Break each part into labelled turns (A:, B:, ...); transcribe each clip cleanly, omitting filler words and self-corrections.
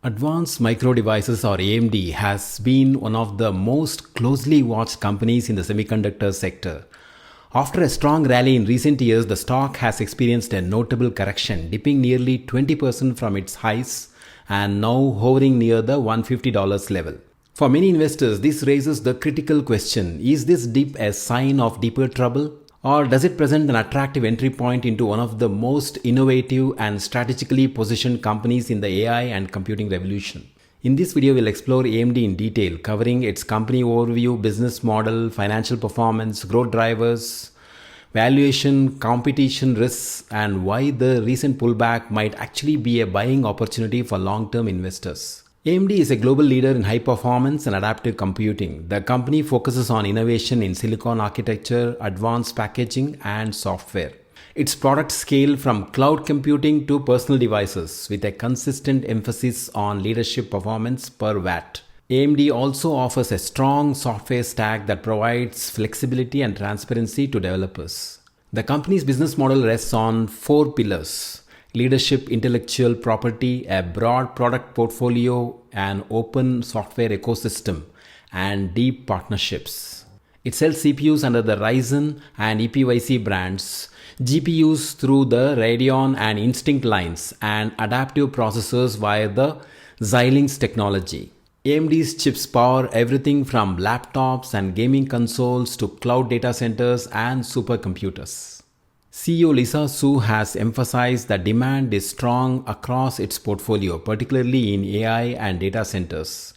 A: Advanced Micro Devices or AMD has been one of the most closely watched companies in the semiconductor sector. After a strong rally in recent years, the stock has experienced a notable correction, dipping nearly 20% from its highs and now hovering near the $150 level. For many investors, this raises the critical question: is this dip a sign of deeper trouble? Or does it present an attractive entry point into one of the most innovative and strategically positioned companies in the AI and computing revolution? In this video, we'll explore AMD in detail, covering its company overview, business model, financial performance, growth drivers, valuation, competition risks, and why the recent pullback might actually be a buying opportunity for long-term investors. AMD is a global leader in high performance and adaptive computing. The company focuses on innovation in silicon architecture, advanced packaging, and software. Its products scale from cloud computing to personal devices with a consistent emphasis on leadership performance per watt. AMD also offers a strong software stack that provides flexibility and transparency to developers. The company's business model rests on four pillars: leadership, intellectual property, a broad product portfolio, an open software ecosystem, and deep partnerships. It sells CPUs under the Ryzen and EPYC brands, GPUs through the Radeon and Instinct lines, and adaptive processors via the Xilinx technology. AMD's chips power everything from laptops and gaming consoles to cloud data centers and supercomputers. CEO Lisa Su has emphasized that demand is strong across its portfolio, particularly in AI and data centers.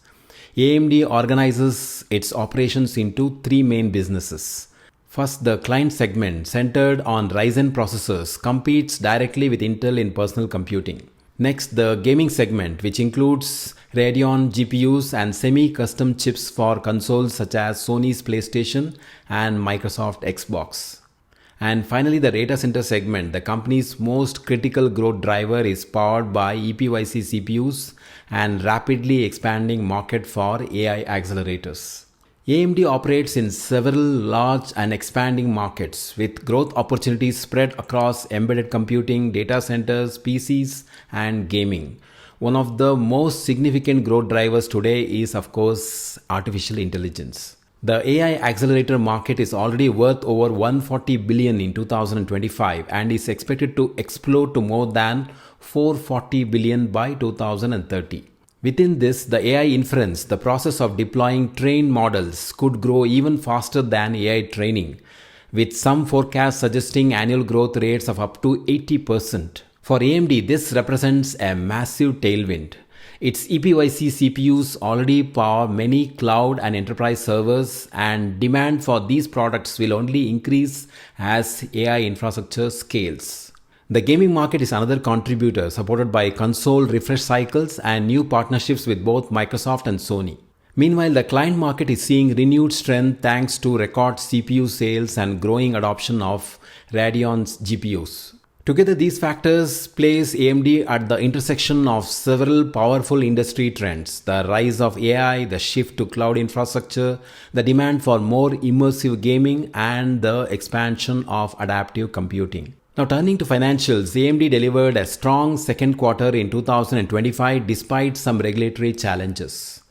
A: AMD organizes its operations into three main businesses. First, the client segment, centered on Ryzen processors, competes directly with Intel in personal computing. Next, the gaming segment, which includes Radeon GPUs and semi-custom chips for consoles such as Sony's PlayStation and Microsoft Xbox. And finally, the data center segment, the company's most critical growth driver, is powered by EPYC CPUs and rapidly expanding market for AI accelerators. AMD operates in several large and expanding markets with growth opportunities spread across embedded computing, data centers, PCs, and gaming. One of the most significant growth drivers today is, of course, artificial intelligence. The AI accelerator market is already worth over $140 billion in 2025 and is expected to explode to more than $440 billion by 2030. Within this, the AI inference, the process of deploying trained models, could grow even faster than AI training, with some forecasts suggesting annual growth rates of up to 80%. For AMD, this represents a massive tailwind. Its EPYC CPUs already power many cloud and enterprise servers, and demand for these products will only increase as AI infrastructure scales. The gaming market is another contributor, supported by console refresh cycles and new partnerships with both Microsoft and Sony. Meanwhile, the client market is seeing renewed strength thanks to record CPU sales and growing adoption of Radeon's GPUs. Together, these factors place AMD at the intersection of several powerful industry trends: the rise of AI, the shift to cloud infrastructure, the demand for more immersive gaming, and the expansion of adaptive computing. Now, turning to financials, AMD delivered a strong second quarter in 2025 despite some regulatory challenges.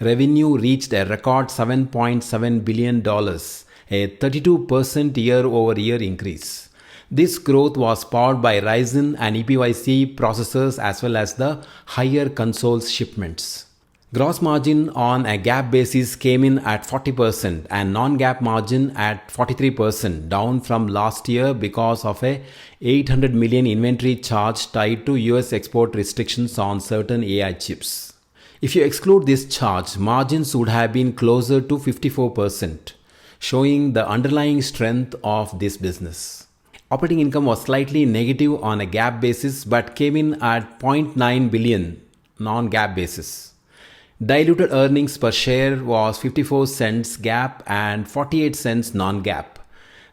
A: Revenue reached a record $7.7 billion, a 32% year-over-year increase. This growth was powered by Ryzen and EPYC processors as well as the higher consoles shipments. Gross margin on a GAAP basis came in at 40% and non-GAAP margin at 43%, down from last year because of a $800 million inventory charge tied to US export restrictions on certain AI chips. If you exclude this charge, margins would have been closer to 54%, showing the underlying strength of this business. Operating income was slightly negative on a GAAP basis but came in at $0.9 billion non-GAAP basis. Diluted earnings per share was 54 cents GAAP and 48 cents non-GAAP,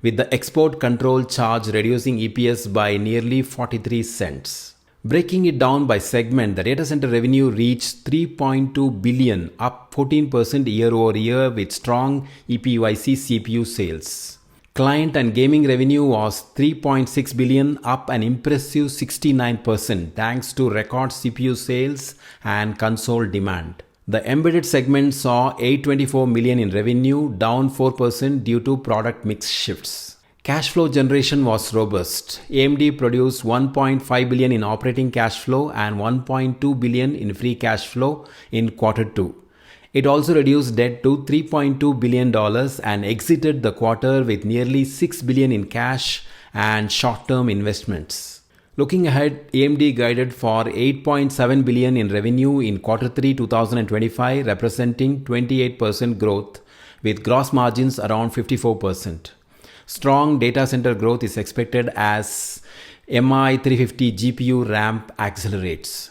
A: with the export control charge reducing EPS by nearly 43 cents. Breaking it down by segment, the data center revenue reached $3.2 billion, up 14% year over year with strong EPYC CPU sales. Client and gaming revenue was 3.6 billion, up an impressive 69% thanks to record CPU sales and console demand. The embedded segment saw 824 million in revenue, down 4% due to product mix shifts. Cash flow generation was robust. AMD produced 1.5 billion in operating cash flow and 1.2 billion in free cash flow in quarter 2. It also reduced debt to $3.2 billion and exited the quarter with nearly $6 billion in cash and short-term investments. Looking ahead, AMD guided for $8.7 billion in revenue in quarter 3 2025, representing 28% growth with gross margins around 54%. Strong data center growth is expected as MI350 GPU ramp accelerates.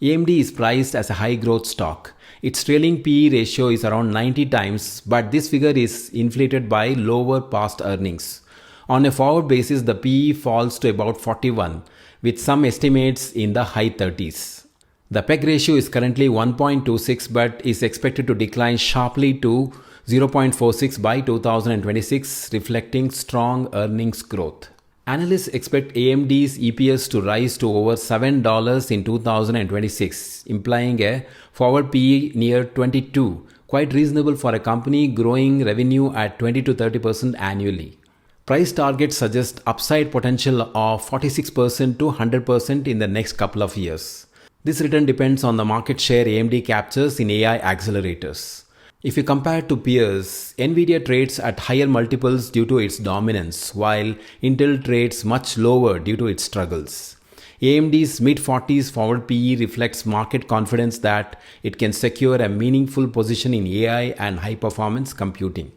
A: AMD is priced as a high-growth stock. Its trailing PE ratio is around 90 times, but this figure is inflated by lower past earnings. On a forward basis, the PE falls to about 41, with some estimates in the high 30s. The PEG ratio is currently 1.26 but is expected to decline sharply to 0.46 by 2026, reflecting strong earnings growth. Analysts expect AMD's EPS to rise to over $7 in 2026, implying a forward PE near 22, quite reasonable for a company growing revenue at 20 to 30% annually. Price targets suggest upside potential of 46% to 100% in the next couple of years. This return depends on the market share AMD captures in AI accelerators. If you compare to peers, NVIDIA trades at higher multiples due to its dominance, while Intel trades much lower due to its struggles. AMD's mid-40s forward PE reflects market confidence that it can secure a meaningful position in AI and high-performance computing.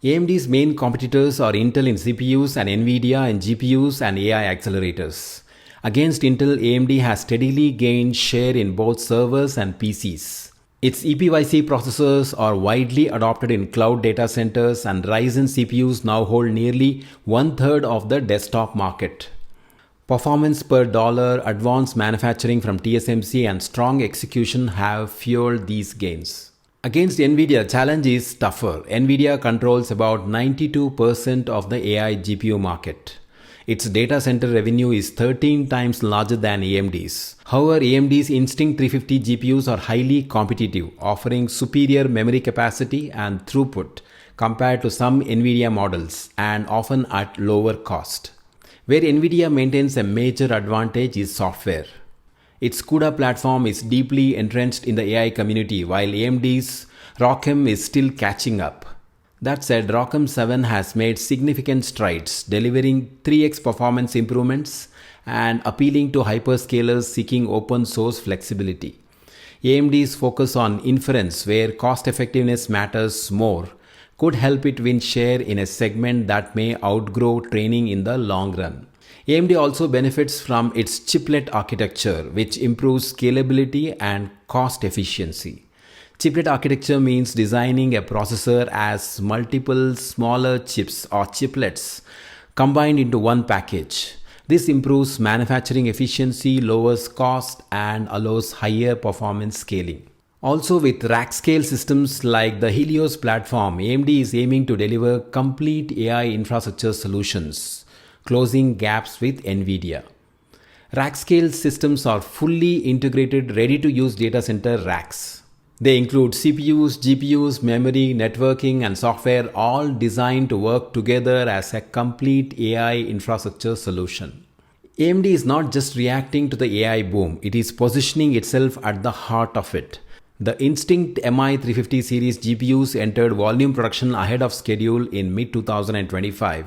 A: AMD's main competitors are Intel in CPUs and NVIDIA in GPUs and AI accelerators. Against Intel, AMD has steadily gained share in both servers and PCs. Its EPYC processors are widely adopted in cloud data centers, and Ryzen CPUs now hold nearly one-third of the desktop market. Performance per dollar, advanced manufacturing from TSMC, and strong execution have fueled these gains. Against NVIDIA, challenge is tougher. NVIDIA controls about 92% of the AI GPU market. Its data center revenue is 13 times larger than AMD's. However, AMD's Instinct 350 GPUs are highly competitive, offering superior memory capacity and throughput compared to some NVIDIA models, and often at lower cost. Where NVIDIA maintains a major advantage is software. Its CUDA platform is deeply entrenched in the AI community, while AMD's ROCm is still catching up. That said, ROCm 7 has made significant strides, delivering 3x performance improvements and appealing to hyperscalers seeking open source flexibility. AMD's focus on inference, where cost effectiveness matters more, could help it win share in a segment that may outgrow training in the long run. AMD also benefits from its chiplet architecture, which improves scalability and cost efficiency. Chiplet architecture means designing a processor as multiple smaller chips or chiplets combined into one package. This improves manufacturing efficiency, lowers cost, and allows higher performance scaling. Also, with rack-scale systems like the Helios platform, AMD is aiming to deliver complete AI infrastructure solutions, closing gaps with NVIDIA. Rack-scale systems are fully integrated, ready-to-use data center racks. They include CPUs, GPUs, memory, networking, and software, all designed to work together as a complete AI infrastructure solution. AMD is not just reacting to the AI boom, it is positioning itself at the heart of it. The Instinct MI350 series GPUs entered volume production ahead of schedule in mid-2025.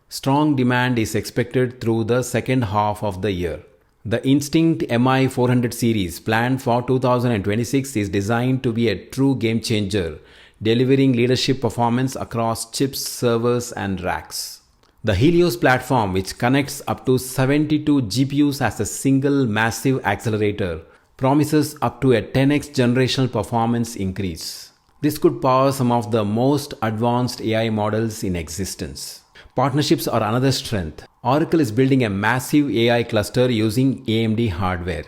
A: Strong demand is expected through the second half of the year. The Instinct MI400 series, planned for 2026, is designed to be a true game changer, delivering leadership performance across chips, servers, and racks. The Helios platform, which connects up to 72 GPUs as a single massive accelerator, promises up to a 10x generational performance increase. This could power some of the most advanced AI models in existence. Partnerships are another strength. Oracle is building a massive AI cluster using AMD hardware.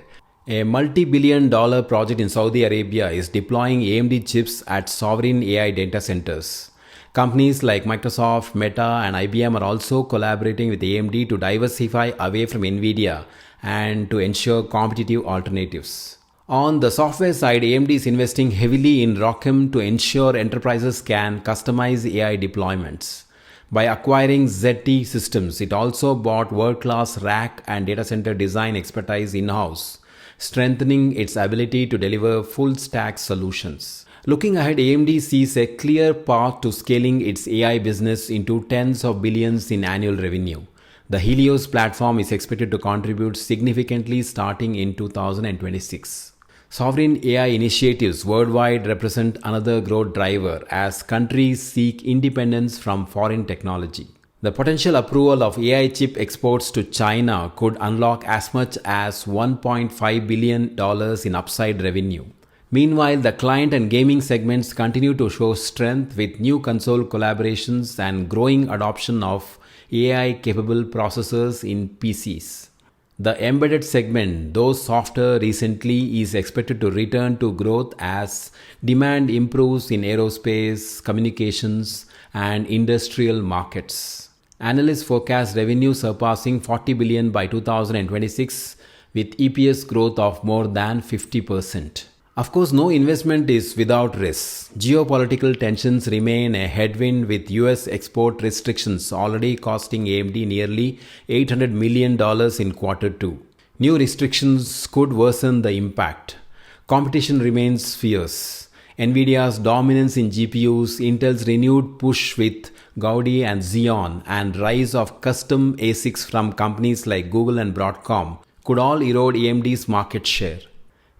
A: A multi-billion-dollar project in Saudi Arabia is deploying AMD chips at sovereign AI data centers. Companies like Microsoft, Meta, and IBM are also collaborating with AMD to diversify away from NVIDIA and to ensure competitive alternatives. On the software side, AMD is investing heavily in ROCm to ensure enterprises can customize AI deployments. By acquiring ZT Systems, it also bought world-class rack and data center design expertise in-house, strengthening its ability to deliver full-stack solutions. Looking ahead, AMD sees a clear path to scaling its AI business into tens of billions in annual revenue. The Helios platform is expected to contribute significantly starting in 2026. Sovereign AI initiatives worldwide represent another growth driver as countries seek independence from foreign technology. The potential approval of AI chip exports to China could unlock as much as $1.5 billion in upside revenue. Meanwhile, the client and gaming segments continue to show strength with new console collaborations and growing adoption of AI-capable processors in PCs. The embedded segment, though softer recently, is expected to return to growth as demand improves in aerospace, communications, and industrial markets. Analysts forecast revenue surpassing $40 billion by 2026 with EPS growth of more than 50%. Of course, no investment is without risks. Geopolitical tensions remain a headwind with US export restrictions already costing AMD nearly $800 million in Q2. New restrictions could worsen the impact. Competition remains fierce. NVIDIA's dominance in GPUs, Intel's renewed push with Gaudi and Xeon, and rise of custom ASICs from companies like Google and Broadcom could all erode AMD's market share.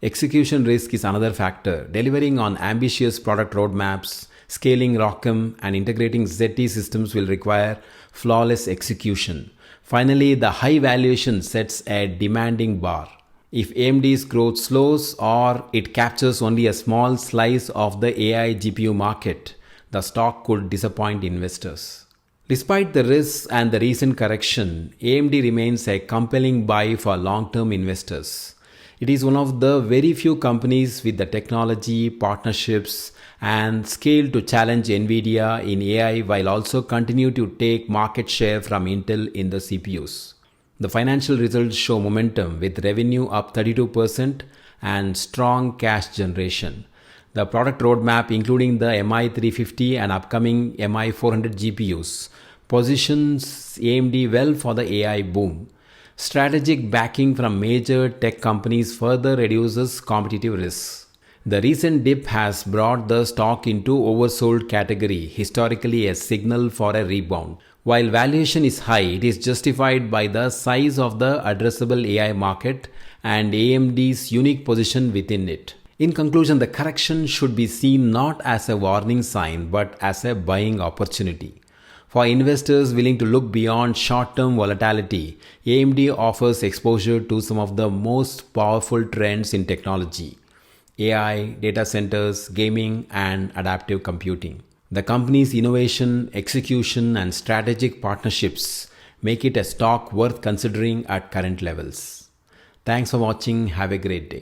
A: Execution risk is another factor. Delivering on ambitious product roadmaps, scaling ROCm, and integrating ZT systems will require flawless execution. Finally, the high valuation sets a demanding bar. If AMD's growth slows or it captures only a small slice of the AI GPU market, the stock could disappoint investors. Despite the risks and the recent correction, AMD remains a compelling buy for long-term investors. It is one of the very few companies with the technology, partnerships, and scale to challenge NVIDIA in AI while also continue to take market share from Intel in the CPUs. The financial results show momentum with revenue up 32% and strong cash generation. The product roadmap, including the MI350 and upcoming MI400 GPUs, positions AMD well for the AI boom. Strategic backing from major tech companies further reduces competitive risks. The recent dip has brought the stock into oversold category, historically a signal for a rebound. While valuation is high, it is justified by the size of the addressable AI market and AMD's unique position within it. In conclusion, the correction should be seen not as a warning sign but as a buying opportunity. For investors willing to look beyond short-term volatility, AMD offers exposure to some of the most powerful trends in technology: AI, data centers, gaming, and adaptive computing. The company's innovation, execution, and strategic partnerships make it a stock worth considering at current levels. Thanks for watching. Have a great day.